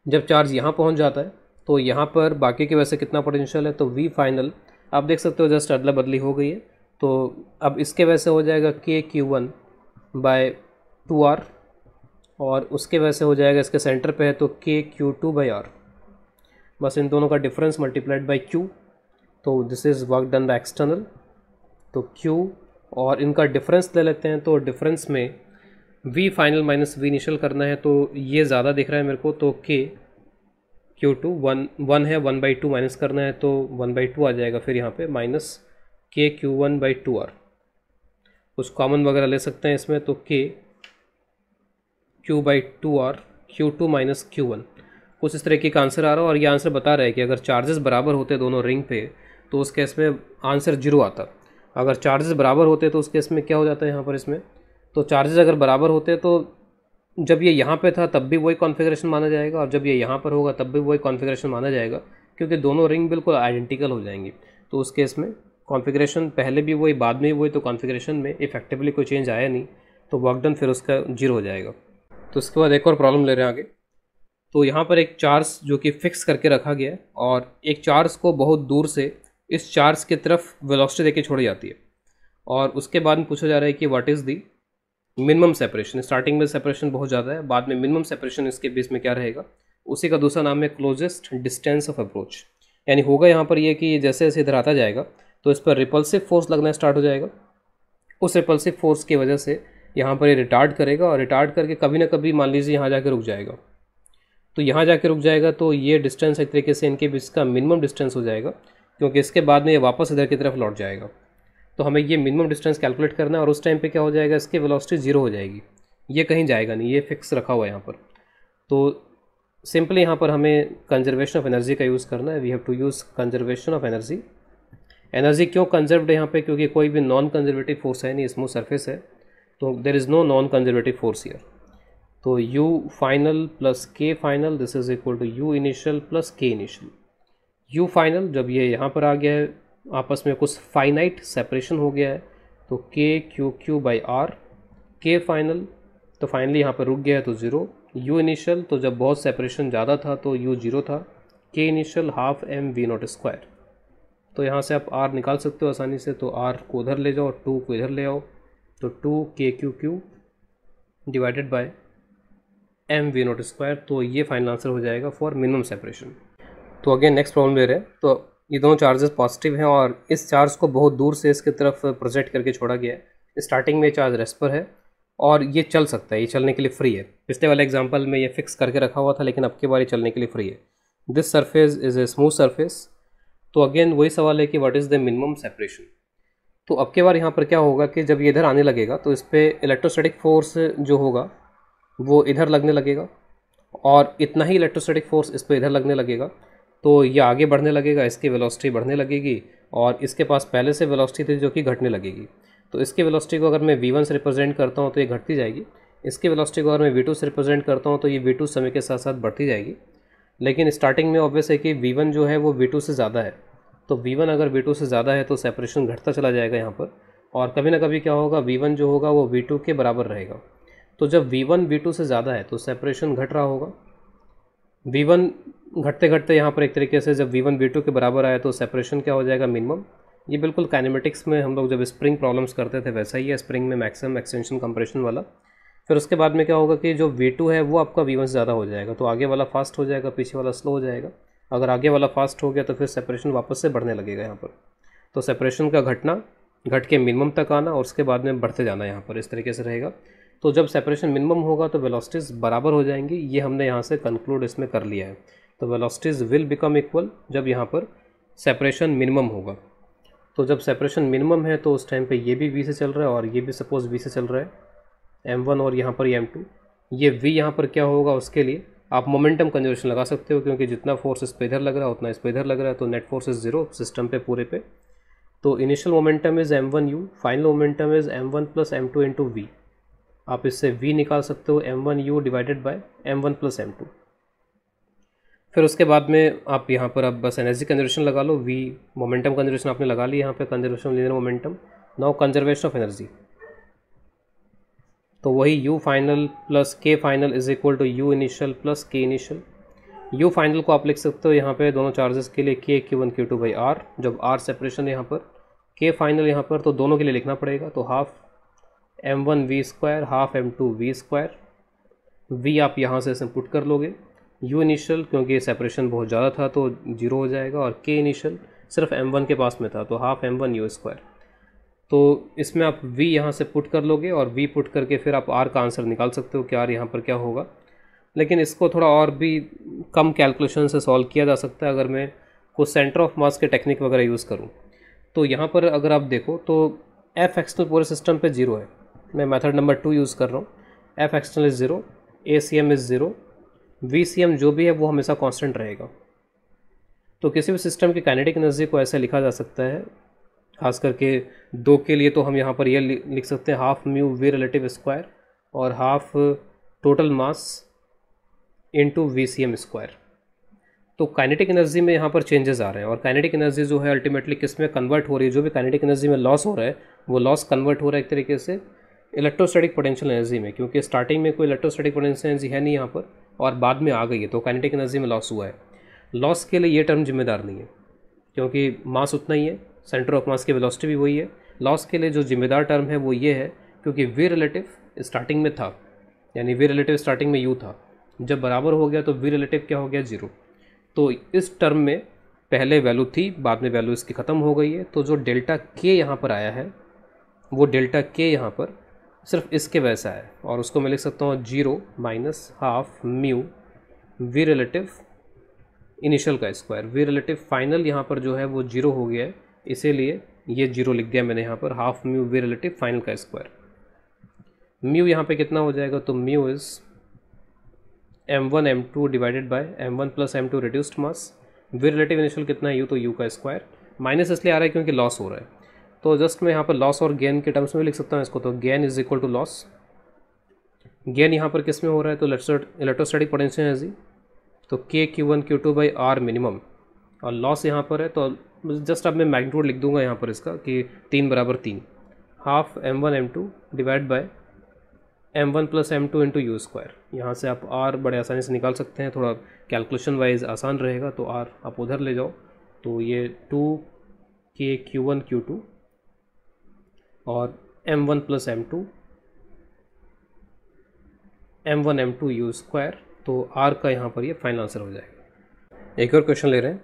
Speaker 1: जब चार्ज यहाँ पहुँच जाता है तो यहाँ पर बाकी की वजह से कितना पोटेंशियल है, तो V फाइनल आप देख सकते हो जस्ट अदला बदली हो गई है। तो अब इसके वजह से हो जाएगा KQ1 बाय 2R, और उसके वजह से हो जाएगा इसके सेंटर पे है तो KQ2 बाई R। बस इन दोनों का डिफरेंस मल्टीप्लाइड बाई Q, तो this is work done by external. तो Q और इनका डिफरेंस ले लेते हैं, तो डिफरेंस में V final minus V initial करना है, तो ये ज़्यादा दिख रहा है मेरे को, तो KQ2 1 है, 1/2 माइनस करना है तो 1/2 आ जाएगा, फिर यहाँ पे माइनस KQ1 बाई 2R। कुछ कॉमन वगैरह ले सकते हैं इसमें, तो KQ by 2R, Q2 minus Q1, कुछ इस तरीके का आंसर आ रहा है। और ये आंसर बता रहा है कि अगर चार्जेस बराबर होते दोनों रिंग पे तो उस केस में आंसर 0 आता। अगर चार्जेस बराबर होते तो उस केस में क्या हो जाता है यहाँ पर इसमें, तो चार्जेस अगर बराबर होते तो जब ये यहाँ पे था तब भी वही कॉन्फ़िगरेशन माना जाएगा, और जब ये यहाँ पर होगा तब भी वही कॉन्फ़िगरेशन माना जाएगा, क्योंकि दोनों रिंग बिल्कुल आइडेंटिकल हो जाएंगी। तो उस केस में कॉन्फ़िगरेशन पहले भी वही बाद में भी वही, तो कॉन्फ़िगरेशन में इफेक्टिवली कोई चेंज आया नहीं, तो वर्क डन फिर उसका 0 हो जाएगा। तो इसके बाद एक और प्रॉब्लम ले रहे हैं आगे। तो यहाँ पर एक चार्ज जो कि फिक्स करके रखा गया है, और एक चार्ज को बहुत दूर से इस चार्ज की तरफ वेलोसिटी देके छोड़ी जाती है, और उसके बाद में पूछा जा रहा है कि what is the minimum separation. Starting में सेपरेशन बहुत ज़्यादा है, बाद में मिनिमम सेपरेशन इसके बीच में क्या रहेगा, उसी का दूसरा नाम है क्लोजेस्ट डिस्टेंस ऑफ अप्रोच। यानी होगा यहाँ पर ये कि जैसे जैसे इधर आता जाएगा तो इस पर रिपल्सिव फोर्स लगना स्टार्ट हो जाएगा। उस रिपल्सिव फोर्स की वजह से यहाँ पर ये रिटार्ड करेगा, और रिटार्ड करके कभी ना कभी मान लीजिए यहाँ जाकर रुक जाएगा। तो यहाँ जाके रुक जाएगा तो ये डिस्टेंस एक तरीके से इनके बीच का मिनिमम डिस्टेंस हो जाएगा, क्योंकि इसके बाद में ये वापस इधर की तरफ लौट जाएगा। तो हमें ये मिनिमम डिस्टेंस कैलकुलेट करना है, और उस टाइम पे क्या हो जाएगा, इसकी वेलोसिटी 0 हो जाएगी, ये कहीं जाएगा नहीं, ये फिक्स रखा हुआ है यहाँ पर। तो सिंपली यहाँ पर हमें कंजर्वेशन ऑफ एनर्जी का यूज़ करना है। We have to use conservation of energy. Energy क्यों कंजर्व्ड है यहाँ पे, क्योंकि कोई भी नॉन कंजर्वेटिव फोर्स है नहीं, स्मूथ सरफेस है, तो there is no non conservative force here. तो U final plus K final this is equal to U initial plus K initial. U final जब ये यहाँ पर आ गया है, आपस में कुछ फाइनाइट सेपरेशन हो गया है, तो KQ by R। K final तो फाइनली यहाँ पर रुक गया है तो 0। U इनिशियल तो जब बहुत सेपरेशन ज़्यादा था तो U 0 था। K initial half mv0²। तो यहाँ से आप R निकाल सकते हो आसानी से, तो R को उधर ले जाओ, 2 को इधर ले आओ, तो 2KQQ डिवाइडेड बाय mv0²। तो ये फाइनल आंसर हो जाएगा फॉर मिनिमम सेपरेशन। तो अगेन नेक्स्ट प्रॉब्लम ले रहे हैं। तो ये दोनों चार्जेस पॉजिटिव हैं, और इस चार्ज को बहुत दूर से इसकी तरफ प्रोजेक्ट करके छोड़ा गया है। स्टार्टिंग में चार्ज रेस्ट पर है, और ये चल सकता है, ये चलने के लिए फ्री है। पिछले वाले एग्जांपल में ये फिक्स करके रखा हुआ था, लेकिन अब की बार ये चलने के लिए फ्री है। This surface is a smooth surface. तो अगेन वही सवाल है कि what is the minimum separation. तो अब के बार यहाँ पर क्या होगा कि जब ये इधर आने लगेगा तो इस पर इलेक्ट्रोस्टैटिक फोर्स जो होगा वो इधर लगने लगेगा, और इतना ही इलेक्ट्रोस्टैटिक फोर्स इस पर इधर लगने लगेगा, तो ये आगे बढ़ने लगेगा, इसकी वेलोसिटी बढ़ने लगेगी, और इसके पास पहले से वेलोसिटी थी जो कि घटने लगेगी। तो इसकी वेलोसिटी को अगर मैं v1 से रिप्रेजेंट करता हूँ तो ये घटती जाएगी, इसकी वेलोसिटी को अगर मैं v2 से रिप्रेजेंट करता हूँ तो ये v2 समय के साथ साथ बढ़ती जाएगी। लेकिन स्टार्टिंग में ऑब्वियस है कि v1 जो है वो v2 से ज़्यादा है, तो v1 अगर v2 से ज़्यादा है तो सेपरेशन घटता चला जाएगा यहाँ पर, और कभी ना कभी क्या होगा, v1 जो होगा वो v2 के बराबर रहेगा। तो जब v1 v2 से ज़्यादा है तो सेपरेशन घट रहा होगा। v1 घटते घटते यहाँ पर एक तरीके से जब v1 v2 के बराबर आया तो सेपरेशन क्या हो जाएगा, मिनिमम। ये बिल्कुल काइनेमेटिक्स में हम लोग जब स्प्रिंग प्रॉब्लम्स करते थे वैसा ही है, स्प्रिंग में मैक्सिमम एक्सटेंशन कंप्रेशन वाला। फिर उसके बाद में क्या होगा कि जो v2 है वो आपका v1 से ज़्यादा हो जाएगा, तो आगे वाला फास्ट हो जाएगा, पीछे वाला स्लो हो जाएगा। अगर आगे वाला फास्ट हो गया तो फिर सेपरेशन वापस से बढ़ने लगेगा यहाँ पर। तो सेपरेशन का घटना, घट के मिनिमम तक आना, और उसके बाद में बढ़ते जाना यहाँ पर, इस तरीके से रहेगा। तो जब सेपरेशन मिनिमम होगा तो वेलोसिटीज़ बराबर हो जाएंगी, ये हमने यहाँ से कंक्लूड इसमें कर लिया है। तो वेलोसिटीज़ विल बिकम इक्वल जब यहाँ पर सेपरेशन मिनिमम होगा। तो जब सेपरेशन मिनिमम है तो उस टाइम पे ये भी v से चल रहा है और ये भी सपोज v से चल रहा है, m1 और यहाँ पर m2, ये v यहाँ पर क्या होगा, उसके लिए आप मोमेंटम कंजर्वेशन लगा सकते हो, क्योंकि जितना फोर्स इस पे इधर लग रहा है उतना इस पे इधर लग रहा है, तो नेट फोर्स इज 0 सिस्टम पे पूरे पे। तो initial momentum is m1u, final momentum is m1 plus m2 into V. आप इससे v निकाल सकते हो m1u divided by m1 plus m2। फिर उसके बाद में आप यहाँ पर अब बस एनर्जी कंजर्वेशन लगा लो, v मोमेंटम कंजर्वेशन आपने लगा ली यहाँ पे, conservation linear momentum, now conservation of energy. तो वही u final plus k final is equal to u initial plus k initial. u final को आप लिख सकते हो यहाँ पे दोनों चार्जेस के लिए k q1 q2 by r, जब r सेपरेशन यहाँ पर, k फाइनल यहाँ पर, तो दोनों के लिए लिखना पड़ेगा, तो half m1 v square half m2 v square, v आप यहाँ से इसमें पुट कर लोगे, u इनिशियल क्योंकि सेपरेशन बहुत ज़्यादा था तो 0 हो जाएगा, और k इनिशियल सिर्फ m1 के पास में था तो हाफ m1 u स्क्वायर। तो इसमें आप v यहाँ से पुट कर लोगे और v पुट करके फिर आप r का आंसर निकाल सकते हो कि r यहाँ पर क्या होगा। लेकिन इसको थोड़ा और भी कम कैलकुलेशन से सॉल्व किया जा सकता है अगर मैं कुछ सेंटर ऑफ मास के टेक्निक वगैरह यूज़ करूँ। तो यहाँ पर अगर आप देखो तो f एक्सटर्नल पूरे सिस्टम पे 0 है, मैं मेथड नंबर 2 यूज़ कर रहा हूँ। f external is 0, acm is 0, vcm जो भी है वो हमेशा कांस्टेंट रहेगा। तो किसी भी सिस्टम की काइनेटिक एनर्जी को ऐसे लिखा जा सकता है, खास करके 2 के लिए तो हम यहाँ पर ये लिख सकते हैं half mu we relative square और half total mass into VCM square. तो काइनेटिक एनर्जी में यहाँ पर चेंजेस आ रहे हैं, और काइनेटिक एनर्जी जो है अल्टीमेटली किस में कन्वर्ट हो रही है, जो भी काइनेटिक एनर्जी में लॉस हो रहा है वो लॉस कन्वर्ट हो रहा है एक तरीके से इलेक्ट्रोस्टैटिक पोटेंशियल एनर्जी में, क्योंकि स्टार्टिंग में कोई इलेक्ट्रोस्टैटिक पोटेंशियल एनर्जी है नहीं यहाँ पर और बाद में आ गई है, तो काइनेटिक एनर्जी में लॉस हुआ है। लॉस के लिए ये टर्म जिम्मेदार नहीं है क्योंकि मास उतना ही है, सेंटर ऑफ मास की वेलोसिटी भी वही है। लॉस के लिए जो जिम्मेदार टर्म है वो ये है क्योंकि वी रिलेटिव स्टार्टिंग में था, यानी वी रिलेटिव स्टार्टिंग में यू था, जब बराबर हो गया तो वी रिलेटिव क्या हो गया 0। तो इस टर्म में पहले वैल्यू थी, बाद में वैल्यू इसकी ख़त्म हो गई है, तो जो डेल्टा के यहाँ पर आया है वो डेल्टा के यहाँ पर सिर्फ इसके वैसा है, और उसको मैं लिख सकता हूँ 0 minus half mu we relative initial का स्क्वायर। वी रिलेटिव फाइनल यहाँ पर जो है वो 0 हो गया है, इसीलिए ये 0 लिख दिया मैंने यहाँ पर, half mu we relative final का स्क्वायर। म्यू यहाँ पे कितना हो जाएगा, तो mu is m1 m2 divided by m1 plus m2 reduced mass. V relative initial कितना है u, तो u का स्क्वायर, माइनस इसलिए आ रहा है क्योंकि लॉस हो रहा है, तो जस्ट मैं यहाँ पर लॉस और गेन के टर्म्स में लिख सकता हूँ इसको, तो gain is equal to loss. Gain यहाँ पर किस में हो रहा है, तो इलेक्ट्रोस्टैटिक पोटेंशियल एनर्जी, तो k q1 q2 by r minimum, और लॉस यहाँ पर है तो जस्ट अब मैं मैग्नीट्यूड लिख दूंगा यहाँ पर इसका कि 3 बराबर 3, half m1 m2 divide by m1 plus m2 into you square. यहाँ से आप r बड़े आसानी से निकाल सकते हैं, थोड़ा कैलकुलेशन वाइज आसान रहेगा, तो r आप उधर ले जाओ, तो ये 2k q1 q2 और m1 plus m2 m1 m2 you square, तो r का यहाँ पर ये फाइनल आंसर हो जाएगा। एक और क्वेश्चन ले रहे हैं,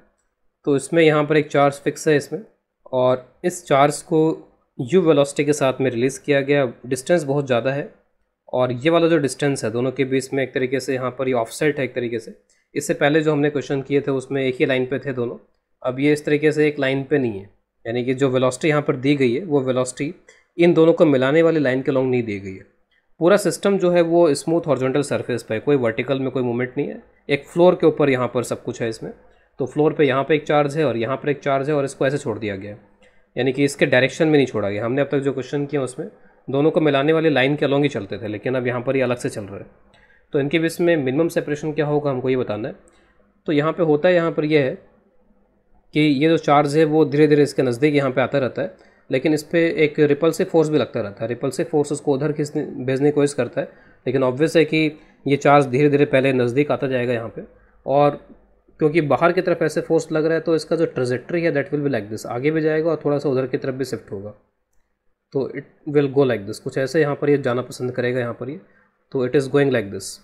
Speaker 1: तो इसमें यहाँ पर एक चार्ज फिक्स है इसमें, और इस चार्ज को u वेलोसिटी के साथ में रिलीज़ किया गया, डिस्टेंस बहुत ज़्यादा है, और ये वाला जो डिस्टेंस है दोनों के बीच में एक तरीके से यहाँ पर ये ऑफसेट है एक तरीके से। इससे पहले जो हमने क्वेश्चन किए थे उसमें एक ही लाइन पे थे दोनों, अब ये इस तरीके से एक लाइन पे नहीं है, यानी कि जो वेलोसिटी यहाँ पर दी गई है वो वेलोसिटी इन दोनों को मिलाने वाली लाइन के लॉन्ग नहीं दी गई है। पूरा सिस्टम जो है वो स्मूथ हॉरिजॉन्टल सरफेस पे, कोई वर्टिकल में कोई मूवमेंट नहीं है, एक फ्लोर के ऊपर यहाँ पर सब कुछ है इसमें। तो फ्लोर पे यहाँ पे एक चार्ज है और यहाँ पर एक चार्ज है, और इसको ऐसे छोड़ दिया गया है, यानी कि इसके डायरेक्शन में नहीं छोड़ा गया। हमने अब तक जो क्वेश्चन किया उसमें दोनों को मिलाने वाली लाइन के अलॉन्ग ही चलते थे, लेकिन अब यहाँ पर ये अलग से चल रहा है। तो इनके बीच में मिनिमम सेपरेशन क्या होगा हमको ये बताना है। तो यहाँ पे होता है, यहाँ पर ये है कि ये जो चार्ज है वो धीरे धीरे इसके नज़दीक यहाँ पे आता रहता है, लेकिन इस पर एक रिपल्सिव फोर्स भी लगता रहता है। रिपल्सिव फोर्स उसको उधर भेजने की कोशिश करता है, लेकिन ऑब्वियस है कि ये चार्ज धीरे धीरे पहले नज़दीक आता जाएगा यहाँ पे, और क्योंकि बाहर की तरफ ऐसे फोर्स लग रहा है तो इसका जो ट्रेजेक्ट्री है that will be like this, आगे भी जाएगा और थोड़ा सा उधर की तरफ भी शिफ्ट होगा, तो it will go like this, कुछ ऐसे यहाँ पर ये जाना पसंद करेगा यहाँ पर ये, तो it is going like this.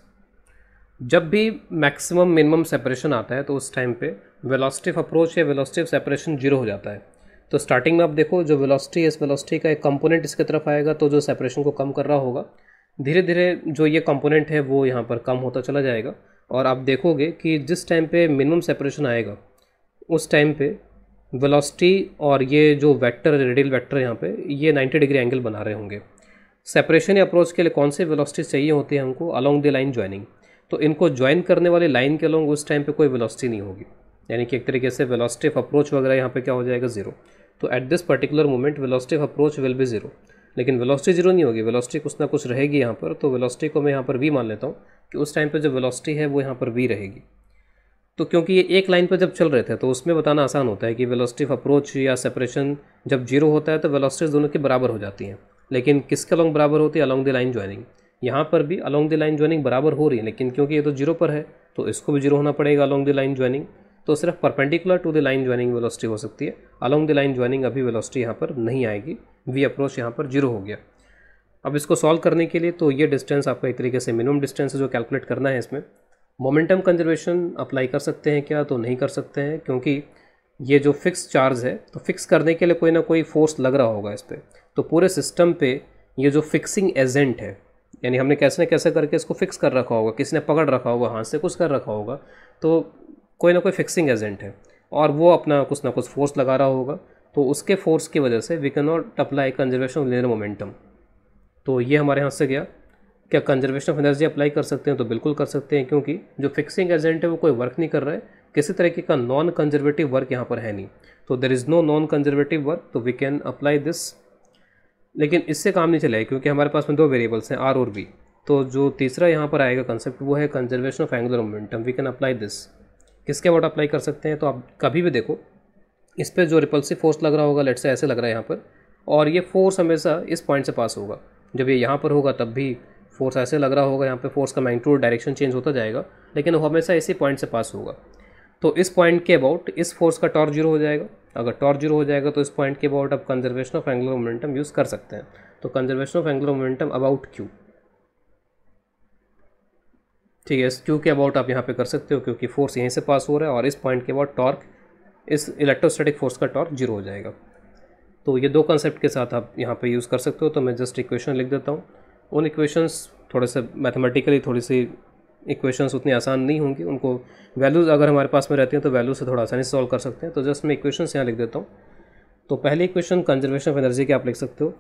Speaker 1: जब भी मैक्सिमम मिनिमम सेपरेशन आता है तो उस टाइम पे वेलोसिटी ऑफ अप्रोच या वेलोसिटी ऑफ सेपरेशन 0 हो जाता है। तो स्टार्टिंग में आप देखो जो वेलोसिटी है, इस वेलोसिटी का एक कंपोनेंट इसके तरफ आएगा, तो जो सेपरेशन को कम कर रहा होगा, धीरे धीरे जो ये कंपोनेंट है वो यहाँ पर कम होता चला जाएगा और आप देखोगे कि जिस टाइम पे मिनिमम सेपरेशन आएगा उस टाइम पे वेलोसिटी और ये जो वेक्टर रेडियल वेक्टर यहाँ पे ये 90 डिग्री एंगल बना रहे होंगे। सेपरेशन या अप्रोच के लिए कौन से वेलोसिटी चाहिए होती है हमको? Along the line joining. तो इनको ज्वाइन करने वाली लाइन के अलोंग उस टाइम पे कोई वेलोसिटी नहीं होगी, यानी कि एक तरीके से वेलोसिटी ऑफ अप्रोच वगैरह यहाँ पे क्या हो जाएगा? ज़ीरो। तो at this particular moment velocity of approach will be zero, लेकिन वेलोसिटी ज़ीरो नहीं होगी, वेलोसिटी कुछ ना कुछ रहेगी यहाँ पर। तो वेलोसिटी को मैं यहाँ पर वी मान लेता हूँ कि उस टाइम पर जो वेलोसिटी है वो यहाँ पर वी रहेगी। तो क्योंकि ये एक लाइन पर जब चल रहे थे तो उसमें बताना आसान होता है कि वेलोसिटी ऑफ अप्रोच या सेपरेशन जब जीरो होता है तो वेलोसिटीज दोनों की बराबर हो जाती हैं, लेकिन किसके अलोंग बराबर होती है? Along the line joining. यहाँ पर भी अलोंग द लाइन ज्वाइनिंग बराबर हो रही है, लेकिन क्योंकि ये तो जीरो पर है तो इसको भी जीरो होना पड़ेगा अलोंग द लाइन ज्वाइनिंग। तो सिर्फ perpendicular to the line joining velocity हो सकती है, अलोंग द लाइन ज्वाइनिंग अभी वेलोसिटी यहाँ पर नहीं आएगी, वी अप्रोच यहाँ पर जीरो हो गया। अब इसको सॉल्व करने के लिए तो ये डिस्टेंस आपका एक तरीके से मिनिमम डिस्टेंस है जो कैलकुलेट करना है। इसमें मोमेंटम कंजर्वेशन अप्लाई कर सकते हैं क्या? तो नहीं कर सकते हैं, क्योंकि ये जो फिक्स चार्ज है तो फिक्स करने के लिए कोई ना कोई फोर्स लग रहा होगा इस पर। तो पूरे सिस्टम पे ये जो फिक्सिंग एजेंट है, यानी हमने कैसे न कैसे करके इसको फिक्स कर रखा होगा, किसी ने पकड़ रखा होगा, हाथ से कुछ कर रखा होगा, तो कोई ना कोई फिक्सिंग एजेंट है और वो अपना कुछ ना कुछ फोर्स लगा रहा होगा। तो उसके फोर्स की वजह से we can not apply conservation of linear momentum. तो ये हमारे हाथ से गया। क्या कंजर्वेशन ऑफ एनर्जी अप्लाई कर सकते हैं? तो बिल्कुल कर सकते हैं, क्योंकि जो फिक्सिंग एजेंट है वो कोई वर्क नहीं कर रहा है, किसी तरीके का नॉन कंजर्वेटिव वर्क यहाँ पर है नहीं। तो there is no non conservative work, तो वी कैन अप्लाई दिस। लेकिन इससे काम नहीं चलेगा क्योंकि हमारे पास में दो वेरिएबल्स हैं आर और वी। तो जो तीसरा यहाँ पर आएगा कंसेप्ट वो है conservation of angular momentum. We can apply this. किसके अबाउट अप्लाई कर सकते हैं? तो आप कभी भी देखो इस पर जो रिपल्सिव फोर्स लग रहा होगा, लेट से ऐसे लग रहा है यहाँ पर, और ये फोर्स हमेशा इस पॉइंट से पास होगा। जब ये यहाँ पर होगा तब भी फोर्स ऐसे लग रहा होगा, यहाँ पे फोर्स का मैग्नीट्यूड डायरेक्शन चेंज होता जाएगा, लेकिन वो हमेशा इसी पॉइंट से पास होगा। तो इस पॉइंट के अबाउट इस फोर्स का टॉर्क जीरो हो जाएगा। अगर टॉर्क जीरो हो जाएगा तो इस पॉइंट के अबाउट आप conservation of angular momentum use कर सकते हैं। तो conservation of angular momentum about Q, ठीक है, इस क्यू के अबाउट आप यहाँ पे कर सकते हो, क्योंकि फोर्स यहीं से पास हो रहा है और इस पॉइंट के अबाउट टॉर्क, इस इलेक्ट्रोस्टैटिक फोर्स का टॉर्क जीरो हो जाएगा। तो ये दो कंसेप्ट के साथ आप यहाँ पे यूज़ कर सकते हो। तो मैं जस्ट इक्वेशन लिख देता हूँ। उन इक्वेशंस थोड़े से मैथमेटिकली थोड़ी सी इक्वेशंस उतनी आसान नहीं होंगी, उनको वैल्यूज़ अगर हमारे पास में रहती हैं तो वैल्यू से थोड़ा आसानी से सॉल्व कर सकते हैं। तो जस्ट मैं इक्वेशंस यहाँ लिख देता हूँ। तो पहली इक्वेशन कंजर्वेशन ऑफ एनर्जी की आप लिख सकते हो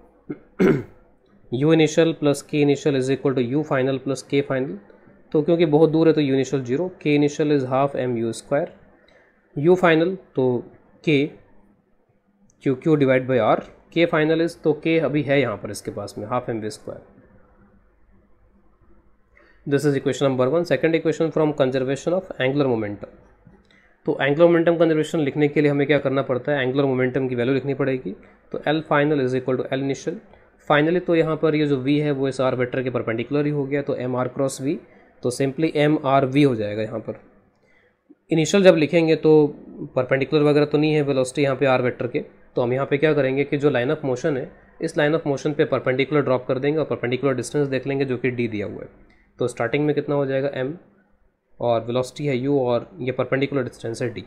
Speaker 1: U initial plus K initial is equal to U final plus K final. तो क्योंकि बहुत दूर है तो U initial zero, K initial is half M U square, U final तो K Q Q divide by R, K final is तो K अभी है यहाँ पर इसके पास में half M V square. This is equation number 1। Second equation from conservation of angular momentum. तो एंगुलर मोमेंटम कंजर्वेशन लिखने के लिए हमें क्या करना पड़ता है? एंगुलर मोमेंटम की वैल्यू लिखनी पड़ेगी। तो L final is equal to L initial. Finally तो यहाँ पर ये जो वी है वो इस आर वेक्टर के परपेंडिकुलर ही हो गया, तो एम आर क्रॉस वी, तो सिंपली एम आर वी हो जाएगा यहाँ पर। इनिशियल जब लिखेंगे तो परपेंडिकुलर वगैरह तो नहीं है वेलोसिटी यहाँ पे आर वेक्टर के, तो हम यहाँ पे क्या करेंगे कि जो लाइन ऑफ मोशन है इस लाइन ऑफ मोशन पे परपेंडिकुलर ड्रॉप कर देंगे और परपेंडिकुलर डिस्टेंस देख लेंगे जो कि डी दिया हुआ है। तो स्टार्टिंग में कितना हो जाएगा m, और वेलोसिटी है u, और ये परपेंडिकुलर डिस्टेंस है d।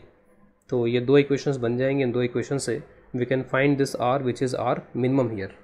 Speaker 1: तो ये दो इक्वेशंस बन जाएंगे। इन दो इक्वेशन से we can find this r which is r minimum here.